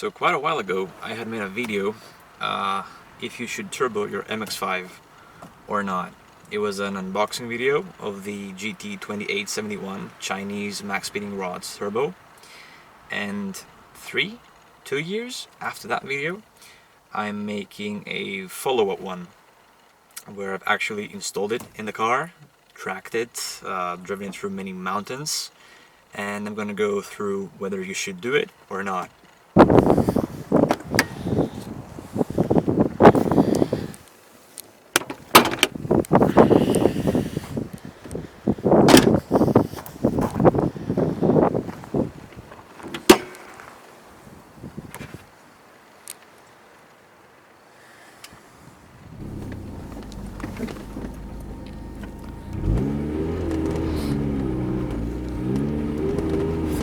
So quite a while ago I had made a video if you should turbo your MX-5 or not. It was an unboxing video of the GT2871 Chinese Maxpeedingrods turbo, and 2 years after that video I'm making a follow-up one where I've actually installed it in the car, tracked it, driven it through many mountains, and I'm gonna go through whether you should do it or not.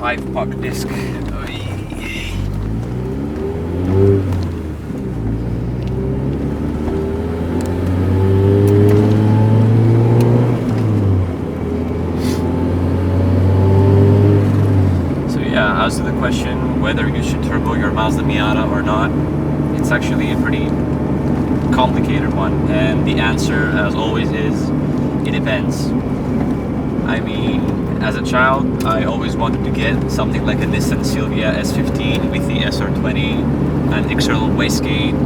Five-puck disc. As to the question whether you should turbo your Mazda Miata or not, it's actually a pretty complicated one, and the answer, as always, is it depends. I mean, as a child, I always wanted to get something like a Nissan Silvia S15 with the SR20, an external wastegate,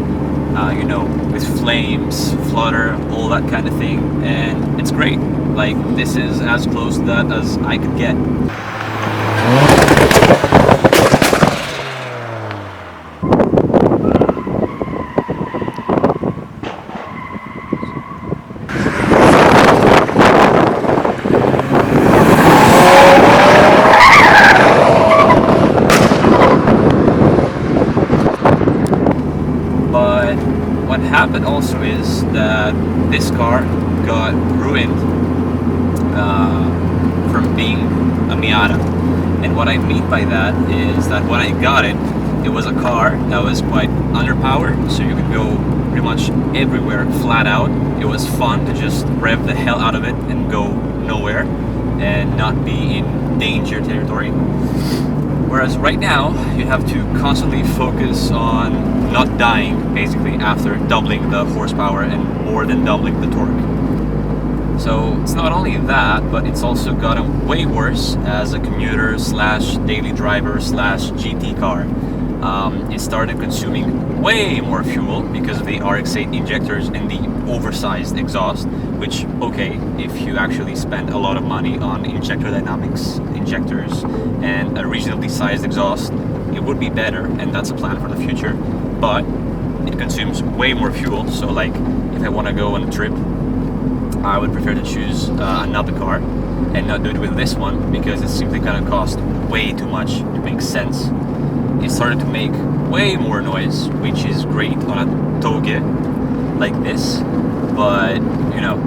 you know, with flames, Flutter, all that kind of thing, and it's great. Like, this is as close to that as I could get. What happened also is that this car got ruined from being a Miata. And what I mean by that is that when I got it, it was a car that was quite underpowered, so you could go pretty much everywhere flat out. It was fun to just rev the hell out of it and go nowhere and not be in danger territory. Whereas right now, you have to constantly focus on not dying, basically, after doubling the horsepower and more than doubling the torque. So it's not only that, but it's also gotten way worse as a commuter slash daily driver slash GT car. It started consuming way more fuel because of the RX-8 injectors and the oversized exhaust, which, okay, if you actually spend a lot of money on injector dynamics, injectors, and a reasonably sized exhaust, it would be better, and that's a plan for the future, but it consumes way more fuel. So like, if I want to go on a trip, I would prefer to choose another car and not do it with this one, because it's simply gonna cost way too much to make sense. It started to make way more noise, which is great on a toge like this, but you know,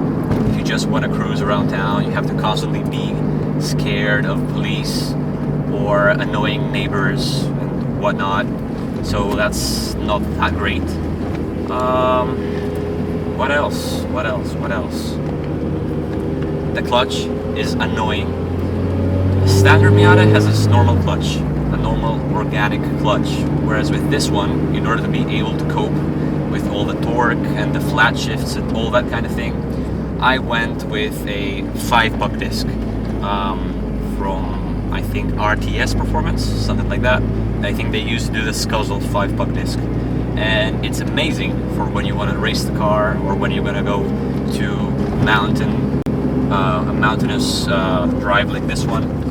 if you just want to cruise around town, you have to constantly be scared of police or annoying neighbors and whatnot, so that's not that great. What else? The clutch is annoying. A standard Miata has its normal clutch, a normal organic clutch, whereas with this one, in order to be able to cope with all the torque and the flat shifts and all that kind of thing, I went with a 5-puck disc from, I think, RTS Performance, something like that. I think they used to do the Scuzzle 5-puck disc, and it's amazing for when you want to race the car or when you're going to go to a mountainous drive like this one.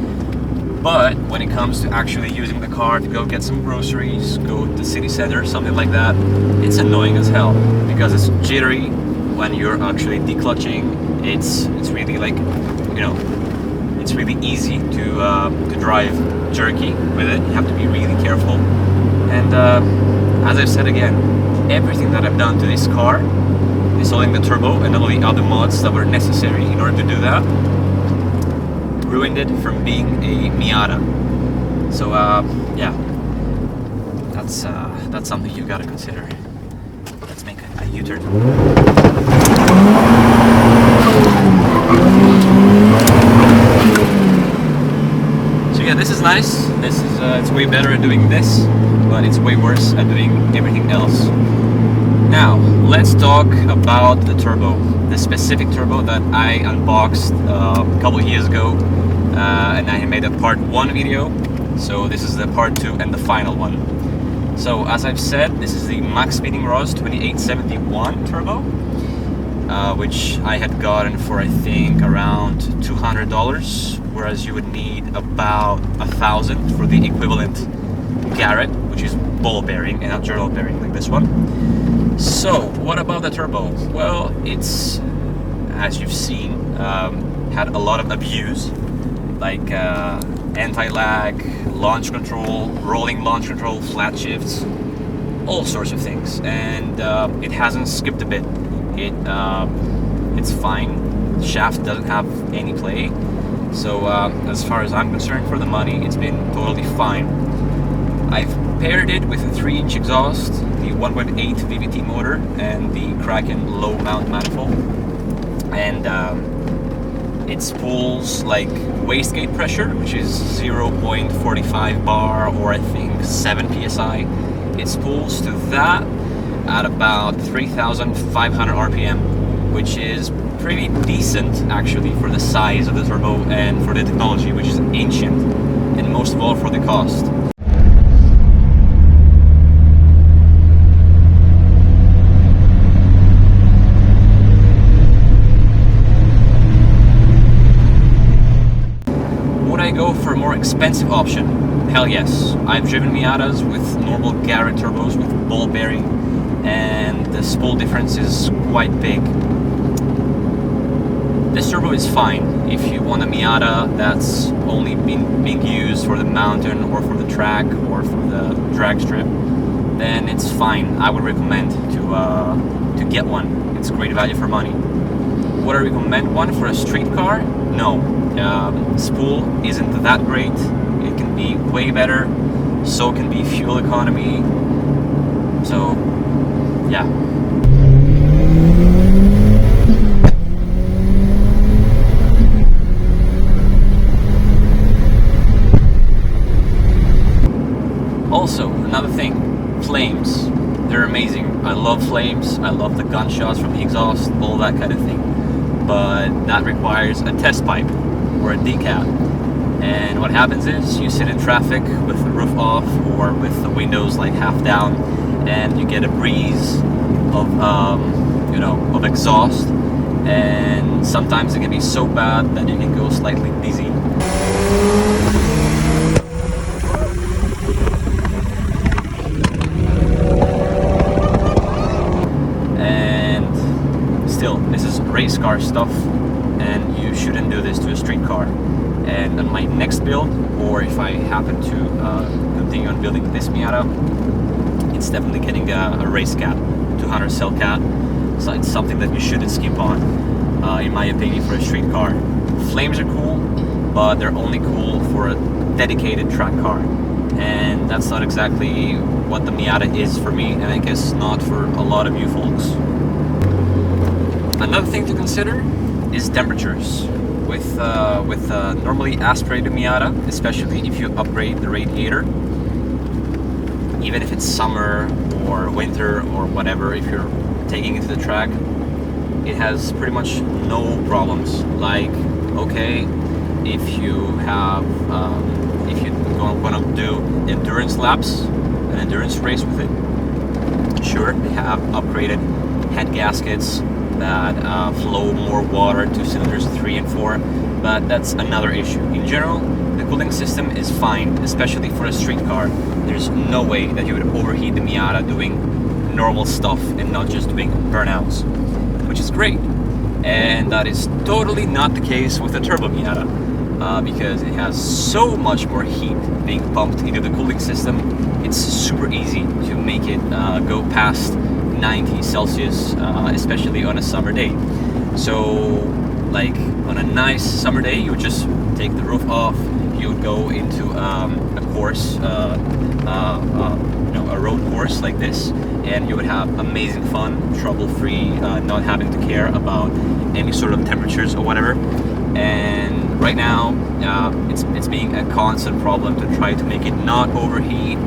But when it comes to actually using the car to go get some groceries, go to the city center, something like that, it's annoying as hell because it's jittery when you're actually declutching. It's really, like, you know, it's really easy to drive jerky with it. You have to be really careful. And as I've said again, everything that I've done to this car, installing the turbo and all the other mods that were necessary in order to do that, ruined it from being a Miata. So yeah, that's something you gotta consider. Let's make a U-turn. So yeah, this is nice. This is it's way better at doing this, but it's way worse at doing everything else. Now, let's talk about the turbo, the specific turbo that I unboxed a couple of years ago, and I made a part 1 video. So this is the part 2 and the final one. So as I've said, this is the Maxpeedingrods GT2871 turbo, which I had gotten for I think around $200, whereas you would need about $1,000 for the equivalent Garrett, which is ball bearing and not journal bearing like this one. So what about the turbo? Well, it's, as you've seen, had a lot of abuse, like anti-lag, launch control, rolling launch control, flat shifts, all sorts of things, and it hasn't skipped a bit. It's fine. Shaft doesn't have any play, so as far as I'm concerned, for the money, it's been totally fine. I've paired it with a 3-inch exhaust, the 1.8 VVT motor, and the Kraken low mount manifold, and it spools like wastegate pressure, which is 0.45 bar, or I think 7 psi. It spools to that at about 3,500 RPM, which is pretty decent actually for the size of the turbo and for the technology, which is ancient, and most of all for the cost. Would I go for a more expensive option? Hell yes. I've driven Miatas with normal Garrett turbos with ball bearing, and the spool difference is quite big. This turbo is fine if you want a Miata that's only being used for the mountain or for the track or for the drag strip, then it's fine. I would recommend to get one. It's great value for money. Would I recommend one for a street car? No. Spool isn't that great. It can be way better. So can be fuel economy. So, yeah. Also, another thing, flames. They're amazing. I love flames. I love the gunshots from the exhaust, all that kind of thing. But that requires a test pipe or a decal. And what happens is you sit in traffic with the roof off or with the windows like half down, and you get a breeze of of exhaust, and sometimes it can be so bad that you can go slightly dizzy. And still, this is race car stuff, and you shouldn't do this to a street car. And on my next build, or if I happen to continue on building this Miata, it's definitely getting a race cat, 200 cell cat. So it's something that you shouldn't skip on, in my opinion, for a street car. Flames are cool, but they're only cool for a dedicated track car, and that's not exactly what the Miata is for me, and I guess not for a lot of you folks. Another thing to consider is temperatures. With normally aspirated Miata, especially if you upgrade the radiator, even if it's summer or winter or whatever, if you're taking it to the track, it has pretty much no problems. Like, okay, if you have if you want to do endurance laps, an endurance race with it, sure, they have upgraded head gaskets that flow more water to cylinders 3 and 4, but that's another issue. In general, the cooling system is fine, especially for a street car. There's no way that you would overheat the Miata doing normal stuff and not just doing burnouts, which is great. And that is totally not the case with the turbo Miata, because it has so much more heat being pumped into the cooling system. It's super easy to make it go past 90 Celsius, especially on a summer day. So, like on a nice summer day, you would just take the roof off, you would go into a course, a road course like this, and you would have amazing fun, trouble-free, not having to care about any sort of temperatures or whatever. And right now it's being a constant problem to try to make it not overheat.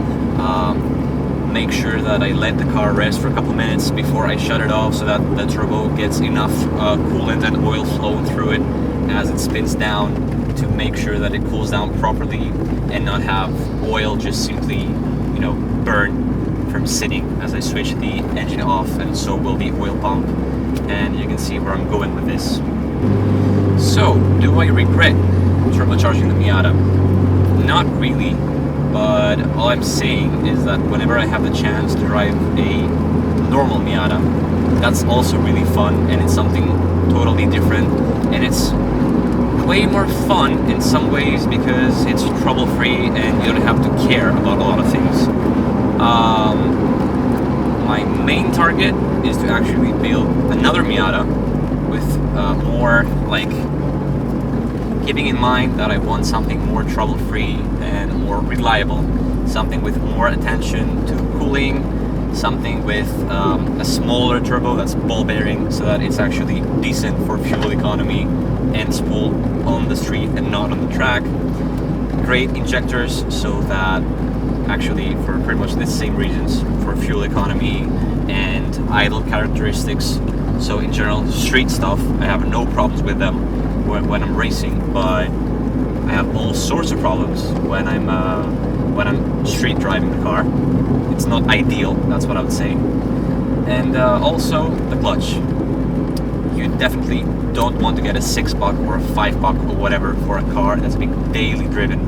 Make sure that I let the car rest for a couple minutes before I shut it off, so that the turbo gets enough coolant and oil flowing through it as it spins down, to make sure that it cools down properly and not have oil just simply, you know, burn from sitting as I switch the engine off, and so will the oil pump. And you can see where I'm going with this. So, do I regret turbocharging the Miata? Not really, but all I'm saying is that whenever I have the chance to drive a normal Miata, that's also really fun, and it's something totally different, and it's way more fun in some ways because it's trouble-free and you don't have to care about a lot of things. My main target is to actually build another Miata with more, like, keeping in mind that I want something more trouble-free and more reliable, something with more attention to cooling, something with a smaller turbo that's ball bearing, so that it's actually decent for fuel economy and spool on the street and not on the track. Great injectors, so that actually for pretty much the same reasons, for fuel economy and idle characteristics. So in general, street stuff, I have no problems with them when I'm racing, but I have all sorts of problems when I'm street driving the car. It's not ideal, that's what I would say. And also the clutch. You definitely don't want to get a $6 or a $5 or whatever for a car that's being daily driven.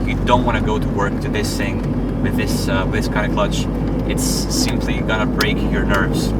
You don't want to go to work to this thing with this kind of clutch. It's simply gonna break your nerves.